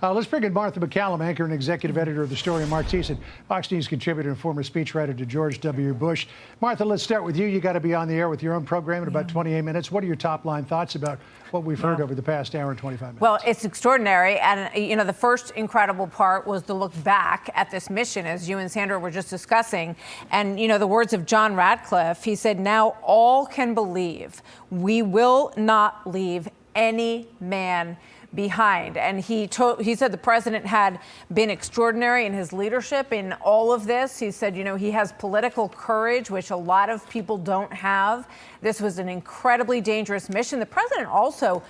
Let's bring in Martha McCallum, anchor and executive editor of The Story, and Mark Thiessen, Fox News contributor and former speechwriter to George W. Bush. Martha, let's start with you. You got to be on the air with your own program in about 28 minutes. What are your top line thoughts about what we've heard over the past hour and 25 minutes? Well, it's extraordinary. And, you know, the first incredible part was to look back at this mission, as you and Sandra were just discussing. And, you know, the words of John Radcliffe, he said, "Now all can believe we will not leave any man behind." And he said the president had been extraordinary in his leadership in all of this. He said, you know, he has political courage, which a lot of people don't have. This was an incredibly dangerous mission. The president also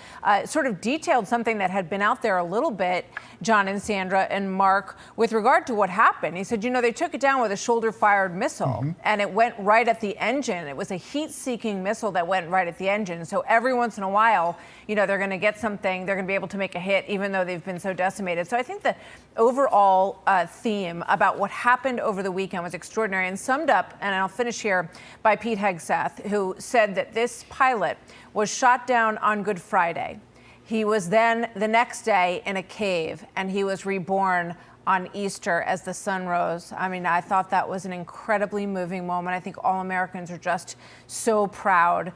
sort of detailed something that had been out there a little bit, John and Sandra and Mark, with regard to what happened. He said, you know, they took it down with a shoulder-fired missile, and it went right at the engine. It was a heat-seeking missile that went right at the engine. So every once in a while, you know, they're going to get something, they're going to be able to make a hit, even though they've been so decimated. So I think the overall theme about what happened over the weekend was extraordinary and summed up, and I'll finish here, by Pete Hegseth, who said that this pilot was shot down on Good Friday. He was then the next day in a cave, and he was reborn on Easter as the sun rose. I mean, I thought that was an incredibly moving moment. I think all Americans are just so proud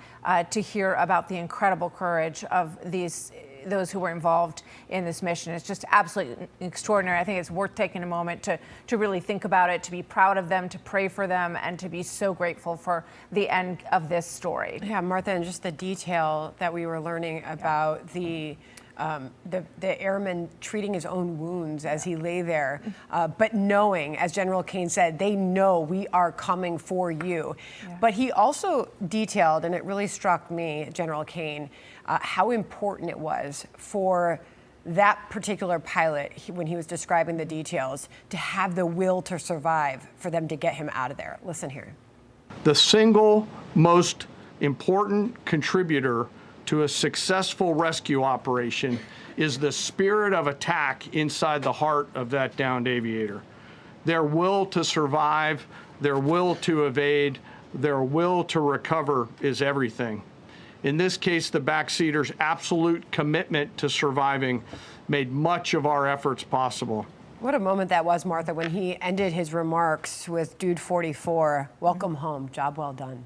to hear about the incredible courage of those who were involved in this mission. It's just absolutely extraordinary. I think it's worth taking a moment to really think about it, to be proud of them, to pray for them, and to be so grateful for the end of this story. Yeah, Martha, and just the detail that we were learning about the airman treating his own wounds as he lay there, but knowing, as General Kane said, they know we are coming for you. Yeah. But he also detailed, and it really struck me, General Kane, how important it was for that particular pilot, when he was describing the details, to have the will to survive for them to get him out of there. Listen here. The single most important contributor to a successful rescue operation is the spirit of attack inside the heart of that downed aviator. Their will to survive, their will to evade, their will to recover is everything. In this case, the backseater's absolute commitment to surviving made much of our efforts possible. What a moment that was, Martha, when he ended his remarks with Dude 44, welcome home, job well done.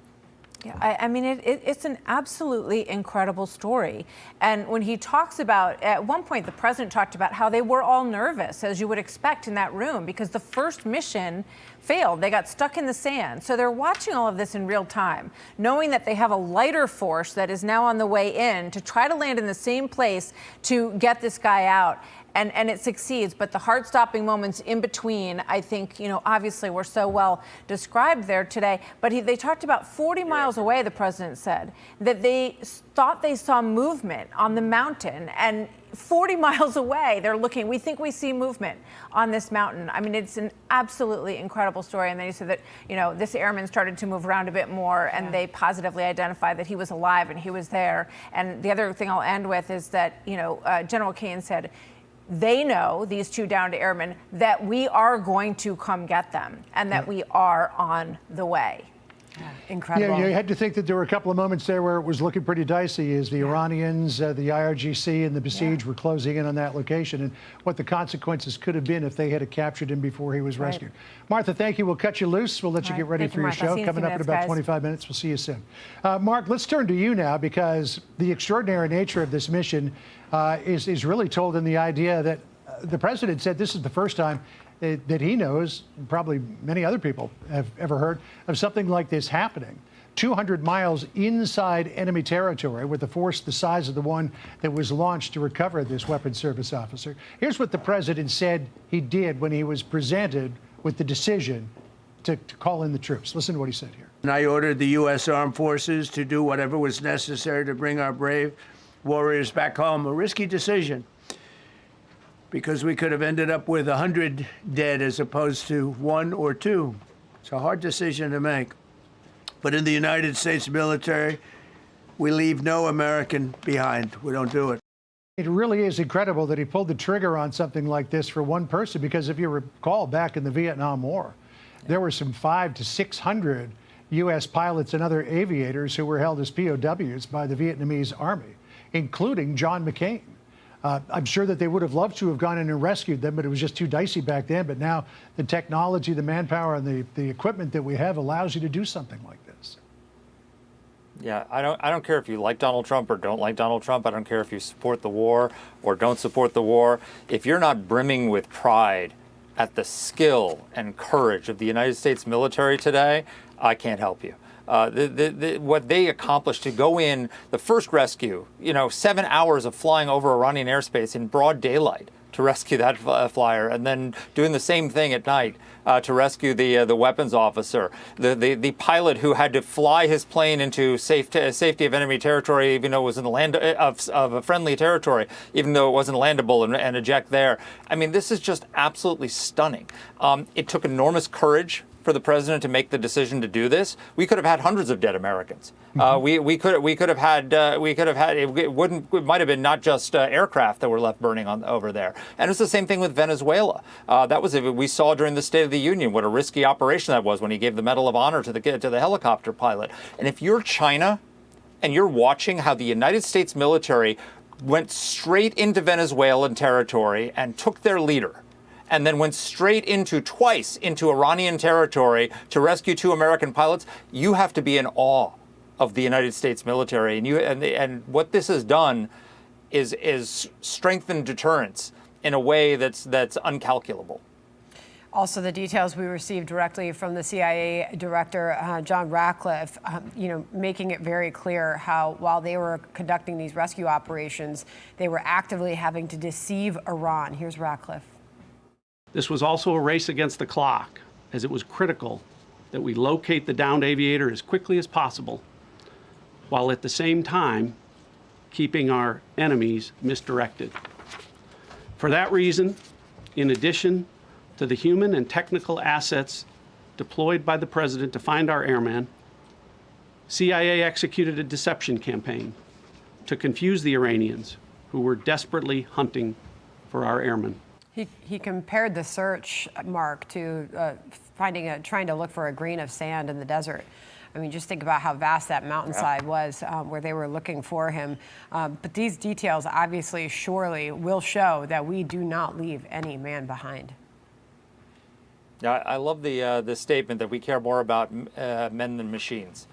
Yeah, I mean, it's an absolutely incredible story. And when he talks about, at one point, the president talked about how they were all nervous, as you would expect in that room, because the first mission failed. They got stuck in the sand. So they're watching all of this in real time, knowing that they have a lighter force that is now on the way in to try to land in the same place to get this guy out. And it succeeds, but the heart-stopping moments in between, I think, you know, obviously were so well described there today. But they talked about 40 miles away, the president said, that they thought they saw movement on the mountain. And 40 miles away, they're looking, we think we see movement on this mountain. I mean, it's an absolutely incredible story. And then he said that, you know, this airman started to move around a bit more, and they positively identified that he was alive and he was there. And the other thing I'll end with is that, you know, General Kane said, they know, these two downed airmen, that we are going to come get them and that we are on the way. Yeah, incredible. Yeah, you had to think that there were a couple of moments there where it was looking pretty dicey as the Iranians, the IRGC, and the besieged were closing in on that location, and what the consequences could have been if they had captured him before he was rescued. Martha, thank you. We'll cut you loose. We'll let you get ready for your show. Coming up in about 25 minutes. We'll see you soon. Mark, let's turn to you now, because the extraordinary nature of this mission is really told in the idea that the president said this is the first time that he knows, probably many other people have ever heard, of something like this happening. 200 miles inside enemy territory with a force the size of the one that was launched to recover this weapons service officer. Here's what the president said he did when he was presented with the decision to call in the troops. Listen to what he said here. And I ordered the U.S. Armed Forces to do whatever was necessary to bring our brave warriors back home. A risky decision, because we could have ended up with 100 dead as opposed to 1 or 2. It's a hard decision to make. But in the United States military, we leave no American behind. We don't do it. It really is incredible that he pulled the trigger on something like this for one person, because if you recall back in the Vietnam War, there were some 500 to 600 U.S. pilots and other aviators who were held as POWs by the Vietnamese army, including John McCain. I'm sure that they would have loved to have gone in and rescued them, but it was just too dicey back then. But now the technology, the manpower, and the equipment that we have allows you to do something like this. Yeah, I don't care if you like Donald Trump or don't like Donald Trump. I don't care if you support the war or don't support the war. If you're not brimming with pride at the skill and courage of the United States military today, I can't help you. What they accomplished to go in the first rescue, 7 hours of flying over Iranian airspace in broad daylight to rescue that flyer, and then doing the same thing at night to rescue the weapons officer, the pilot who had to fly his plane into safety of enemy territory, even though it was in the land of a friendly territory, even though it wasn't landable, and eject there. I mean, this is just absolutely stunning. It took enormous courage for the president to make the decision to do this. We could have had hundreds of dead Americans. We could have had it might have been not just aircraft that were left burning over there. And it's the same thing with Venezuela. We saw during the State of the Union what a risky operation that was when he gave the Medal of Honor to the helicopter pilot. And if you're China and you're watching how the United States military went straight into Venezuelan territory and took their leader, and then went straight twice into Iranian territory to rescue 2 American pilots, you have to be in awe of the United States military. And what this has done is strengthened deterrence in a way that's uncalculable. Also, the details we received directly from the CIA director, John Ratcliffe, making it very clear how while they were conducting these rescue operations, they were actively having to deceive Iran. Here's Ratcliffe. This was also a race against the clock, as it was critical that we locate the downed aviator as quickly as possible, while at the same time keeping our enemies misdirected. For that reason, in addition to the human and technical assets deployed by the president to find our airman, CIA executed a deception campaign to confuse the Iranians who were desperately hunting for our airmen. He compared the search, Mark, to trying to look for a grain of sand in the desert. I mean, just think about how vast that mountainside was where they were looking for him. But these details obviously, surely will show that we do not leave any man behind. Yeah, I love the statement that we care more about men than machines.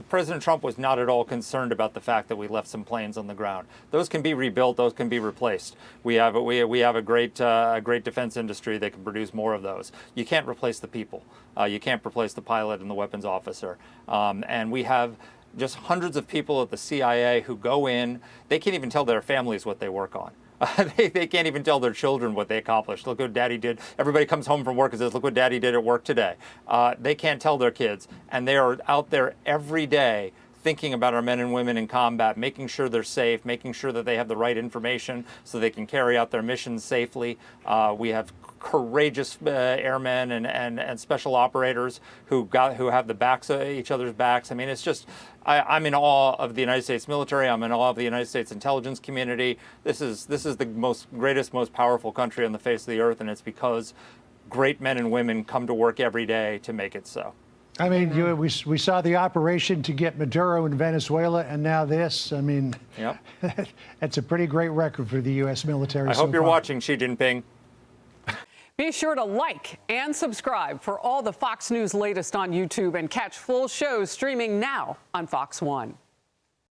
President Trump was not at all concerned about the fact that we left some planes on the ground. Those can be rebuilt. Those can be replaced. We have a great defense industry that can produce more of those. You can't replace the people. You can't replace the pilot and the weapons officer. And we have just hundreds of people at the CIA who go in. They can't even tell their families what they work on. They can't even tell their children what they accomplished. Look what Daddy did. Everybody comes home from work and says, look what Daddy did at work today. They can't tell their kids. And they are out there every day thinking about our men and women in combat, making sure they're safe, making sure that they have the right information so they can carry out their missions safely. We have courageous airmen and special operators who have the backs of each other's backs. I mean, it's just, I'm in awe of the United States military. I'm in awe of the United States intelligence community. This is the greatest, most powerful country on the face of the earth, and it's because great men and women come to work every day to make it so. I mean, we saw the operation to get Maduro in Venezuela, and now this. I mean, Yep. That's a pretty great record for the U.S. military. I hope you're watching, Xi Jinping. Be sure to like and subscribe for all the Fox News latest on YouTube and catch full shows streaming now on Fox One.